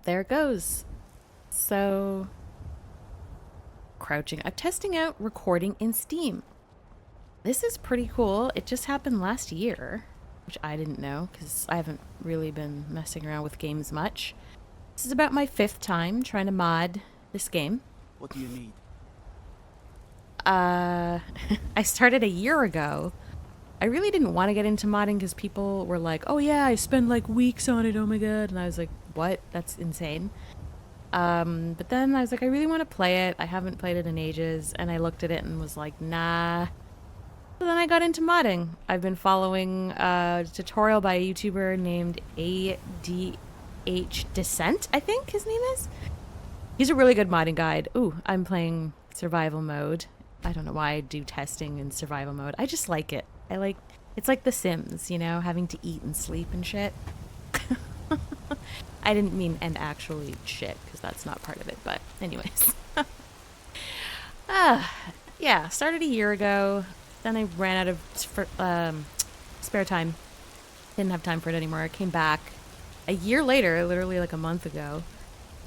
there it goes. So, crouching. I'm testing out recording in Steam. This is pretty cool. It just happened last year, which I didn't know because I haven't really been messing around with games much. This is about my 5th time trying to mod this game. What do you need? I started a year ago. I really didn't want to get into modding because people were like, oh yeah, I spend like weeks on it, oh my god. And I was like, what? That's insane. But then I was like, I really want to play it. I haven't played it in ages. And I looked at it and was like, nah. So then I got into modding. I've been following a tutorial by a YouTuber named ADH Descent, I think his name is. He's a really good modding guide. Ooh, I'm playing survival mode. I don't know why I do testing in survival mode. I just like it. It's like The Sims, you know, having to eat and sleep and shit. I didn't mean and actually eat shit, because that's not part of it, but anyways. Yeah, started a year ago. Then I ran out of spare time. Didn't have time for it anymore. I came back a year later, literally like a month ago,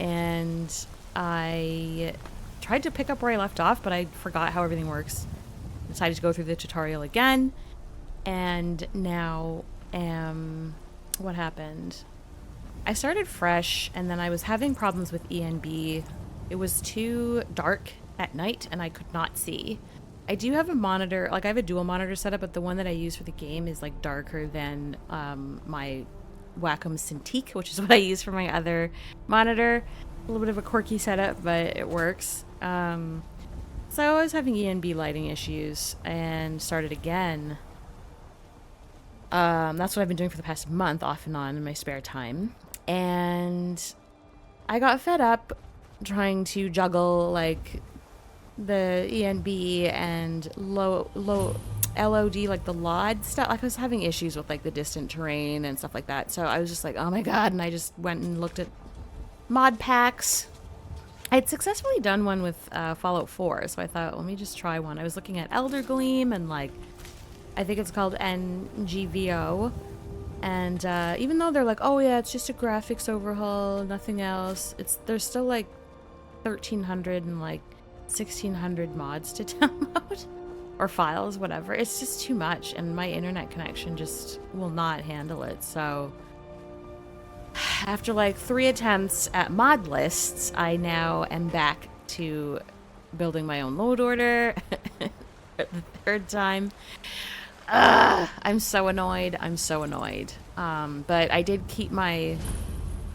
and I tried to pick up where I left off, but I forgot how everything works. Decided to go through the tutorial again, and now what happened? I started fresh, and then I was having problems with ENB. It was too dark at night, and I could not see. I do have a monitor, like I have a dual monitor setup, but the one that I use for the game is like darker than my Wacom Cintiq, which is what I use for my other monitor. A little bit of a quirky setup, but it works. So I was having ENB lighting issues and started again. That's what I've been doing for the past month, off and on in my spare time. And I got fed up trying to juggle like the ENB and low LOD, like the LOD stuff. Like I was having issues with like the distant terrain and stuff like that. So I was just like, oh my god, and I just went and looked at mod packs. I had successfully done one with Fallout 4, so I thought, let me just try one. I was looking at Elder Gleam and like, I think it's called NGVO. And even though they're like, oh yeah, it's just a graphics overhaul, nothing else, there's still like 1,300 and like 1,600 mods to download. Or files, whatever. It's just too much, and my internet connection just will not handle it, so after like 3 attempts at mod lists, I now am back to building my own load order for the 3rd time. I'm so annoyed. But I did keep my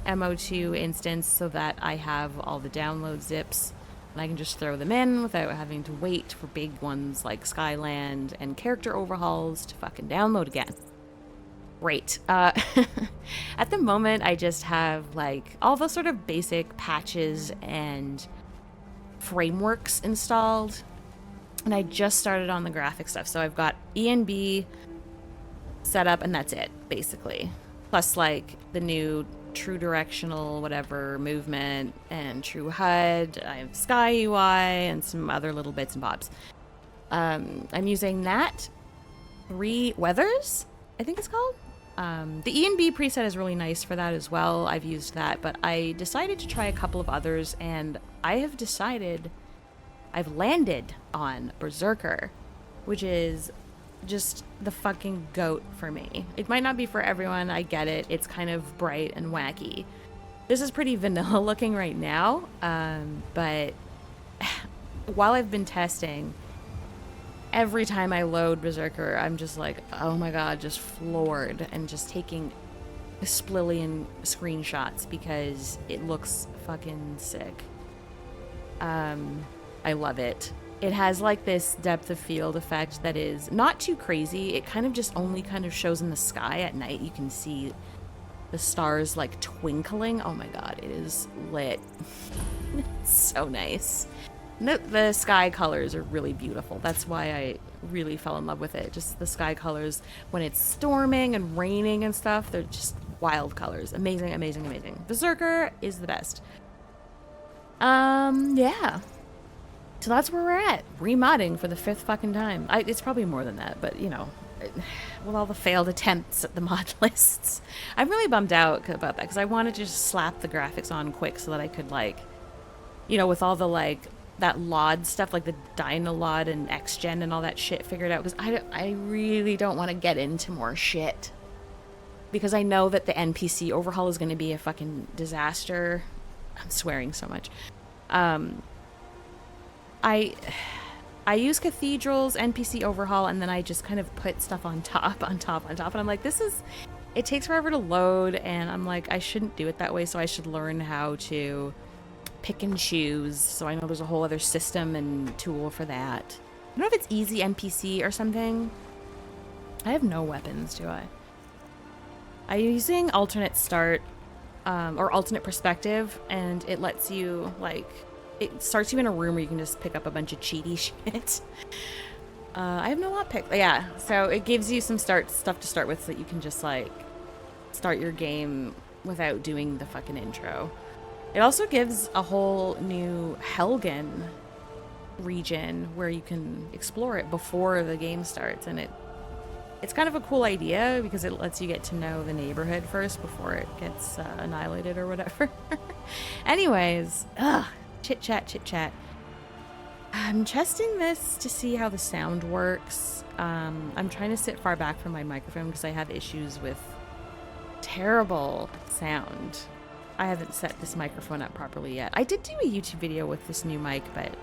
MO2 instance so that I have all the download zips, and I can just throw them in without having to wait for big ones like Skyland and character overhauls to fucking download again. Great. At the moment, I just have like all the sort of basic patches and frameworks installed, and I just started on the graphic stuff. So I've got ENB set up, and that's it, basically. Plus like the new true directional whatever movement and true HUD. I have Sky UI and some other little bits and bobs. I'm using Nat 3 Weathers, I think it's called. The ENB preset is really nice for that as well. I've used that, but I decided to try a couple of others, and I've landed on Berserker, which is just the fucking goat for me. It might not be for everyone, I get it. It's kind of bright and wacky. This is pretty vanilla looking right now, but while I've been testing, every time I load Berserker, I'm just like, oh my god, just floored, and just taking a splillion screenshots because it looks fucking sick. I love it. It has like this depth of field effect that is not too crazy. It kind of just only kind of shows in the sky at night. You can see the stars like twinkling. Oh my god, it is lit. It's so nice. The sky colors are really beautiful. That's why I really fell in love with it. Just the sky colors when it's storming and raining and stuff. They're just wild colors. Amazing, amazing, amazing. Berserker is the best. Yeah. So that's where we're at. Remodding for the 5th fucking time. It's probably more than that, but you know, with all the failed attempts at the mod lists. I'm really bummed out about that because I wanted to just slap the graphics on quick so that I could, like, you know, with all the, like, that LOD stuff, like the Dynalod and XGen and all that shit figured out, because I really don't want to get into more shit. Because I know that the NPC overhaul is going to be a fucking disaster. I'm swearing so much. I use Cathedral's NPC overhaul, and then I just kind of put stuff on top, and I'm like, it takes forever to load, and I'm like, I shouldn't do it that way, so I should learn how to pick and choose, so I know there's a whole other system and tool for that. I don't know if it's easy NPC or something. I have no weapons, do I? I'm using alternate start, or alternate perspective, and it lets you, like, it starts you in a room where you can just pick up a bunch of cheaty shit. I have no lockpick. Yeah, so it gives you some stuff to start with so that you can just, like, start your game without doing the fucking intro. It also gives a whole new Helgen region where you can explore it before the game starts, and it's kind of a cool idea because it lets you get to know the neighborhood first before it gets annihilated or whatever. Anyways, chit chat. I'm testing this to see how the sound works. I'm trying to sit far back from my microphone because I have issues with terrible sound. I haven't set this microphone up properly yet. I did do a YouTube video with this new mic, but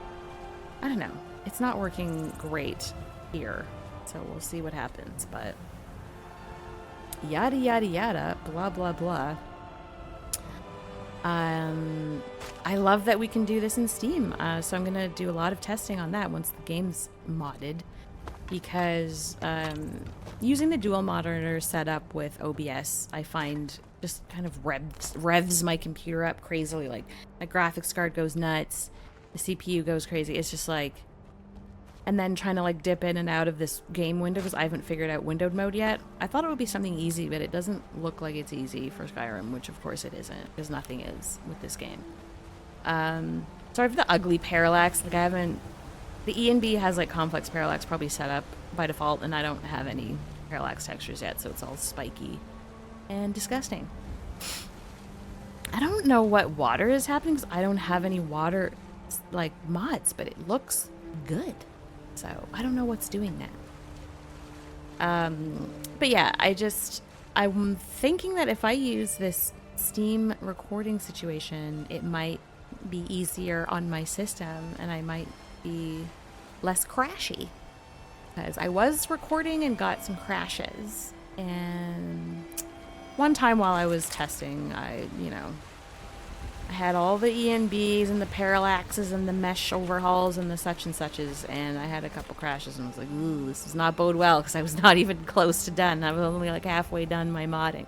I don't know. It's not working great here. So we'll see what happens, but yada yada yada, blah blah blah. I love that we can do this in Steam, so I'm gonna do a lot of testing on that once the game's modded, because using the dual monitor setup with OBS, I find just kind of revs my computer up crazily. Like, my graphics card goes nuts, the CPU goes crazy. It's just like, and then trying to, like, dip in and out of this game window because I haven't figured out windowed mode yet. I thought it would be something easy, but it doesn't look like it's easy for Skyrim, which of course it isn't, because nothing is with this game. So I have the ugly parallax. Like, the ENB has, like, complex parallax probably set up by default, and I don't have any parallax textures yet, so it's all spiky and disgusting. I don't know what water is happening because I don't have any water, like, mods, but it looks good. So I don't know what's doing that. But yeah, I'm thinking that if I use this Steam recording situation, it might be easier on my system and I might be less crashy. Because I was recording and got some crashes. And one time while I was testing, I had all the ENBs and the parallaxes and the mesh overhauls and the such and suches, and I had a couple crashes and I was like, ooh, this does not bode well, because I was not even close to done. I was only like halfway done my modding.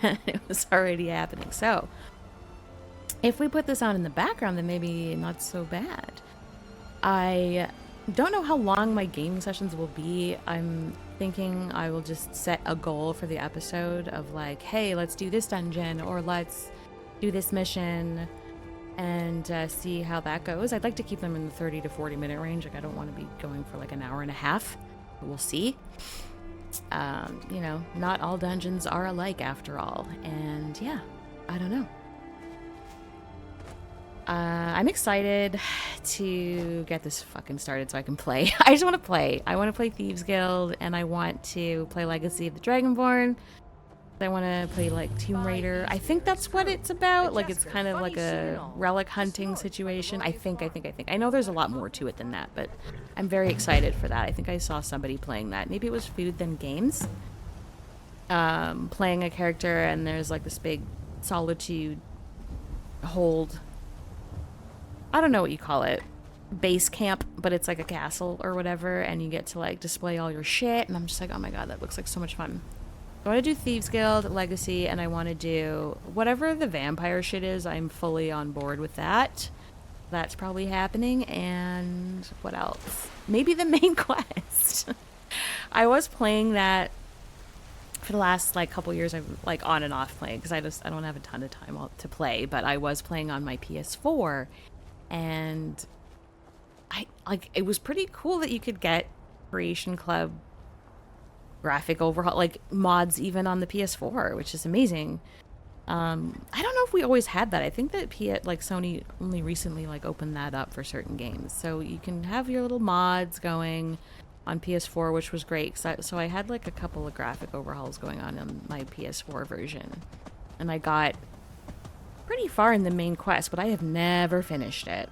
And it was already happening. So if we put this on in the background, then maybe not so bad. I don't know how long my gaming sessions will be. I'm thinking I will just set a goal for the episode of, like, hey, let's do this dungeon, or let's do this mission, and see how that goes. I'd like to keep them in the 30 to 40 minute range. Like, I don't want to be going for like an hour and a half. We'll see. Not all dungeons are alike after all. And yeah, I don't know. I'm excited to get this fucking started so I can play. I just want to play. I want to play Thieves Guild, and I want to play Legacy of the Dragonborn. I want to play, like, Tomb Raider. I think that's what it's about. Like, it's kind of like a relic hunting situation. I think. I know there's a lot more to it than that, but I'm very excited for that. I think I saw somebody playing that. Maybe it was Food Then Games. Playing a character, and there's, like, this big solitude hold. I don't know what you call it. Base camp, but it's like a castle or whatever, and you get to, like, display all your shit, and I'm just like, oh my god, that looks like so much fun. I want to do Thieves Guild, Legacy, and I want to do whatever the vampire shit is. I'm fully on board with that. That's probably happening. And what else? Maybe the main quest. I was playing that for the last, like, couple years. I'm, like, on and off playing because I don't have a ton of time to play. But I was playing on my PS4, and it was pretty cool that you could get Creation Club graphic overhaul, like mods even on the PS4, which is amazing. I don't know if we always had that. I think that like Sony only recently like opened that up for certain games, so you can have your little mods going on PS4, which was great. So I had like a couple of graphic overhauls going on my PS4 version, and I got pretty far in the main quest, but I have never finished it.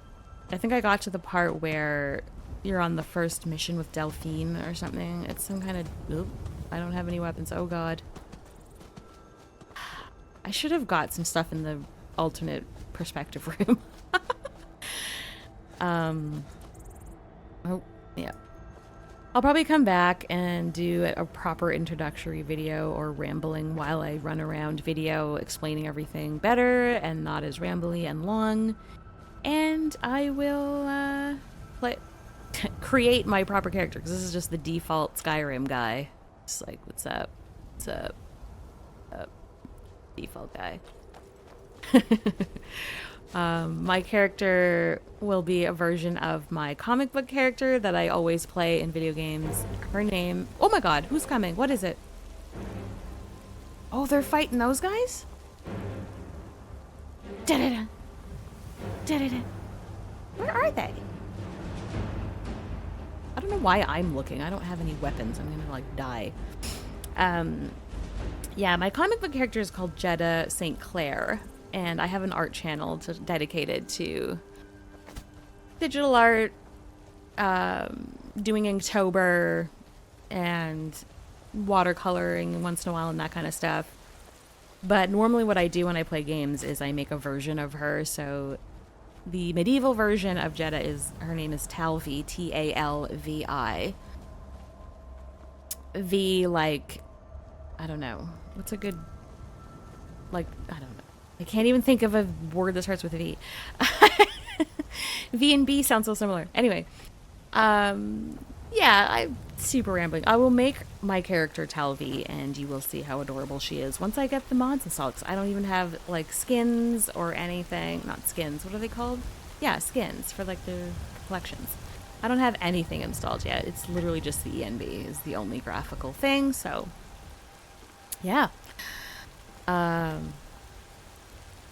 I think I got to the part where you're on the first mission with Delphine or something. It's some kind of... Oop, I don't have any weapons. Oh god. I should have got some stuff in the alternate perspective room. Oh, yeah. I'll probably come back and do a proper introductory video or rambling while I run around video explaining everything better and not as rambly and long. And I will create my proper character, because this is just the default Skyrim guy. It's like, what's up? What's up? Default guy. My character will be a version of my comic book character that I always play in video games. Her name... Oh my god, who's coming? What is it? Oh, they're fighting those guys? Da-da-da. Da-da-da. Where are they? I don't know why I'm looking. I don't have any weapons. I'm gonna, like, die. Yeah, my comic book character is called Jeddah St. Clair, and I have an art channel dedicated to digital art, doing Inktober, and watercoloring once in a while and that kind of stuff. But normally what I do when I play games is I make a version of her. So the medieval version of Jeddah her name is Talvi, Talvi. V, like, I don't know. What's a good, like, I don't know. I can't even think of a word that starts with a V. V and B sound so similar. Anyway, yeah, I'm super rambling. I will make my character Talvi, and you will see how adorable she is once I get the mods installed. 'Cause I don't even have, like, skins or anything. Not skins. What are they called? Yeah, skins for, like, the collections. I don't have anything installed yet. It's literally just the ENB is the only graphical thing, so... Yeah.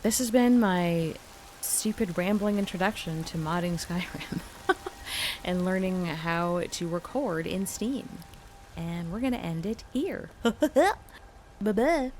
This has been my stupid rambling introduction to modding Skyrim and learning how to record in Steam. And we're going to end it here. Bye-bye.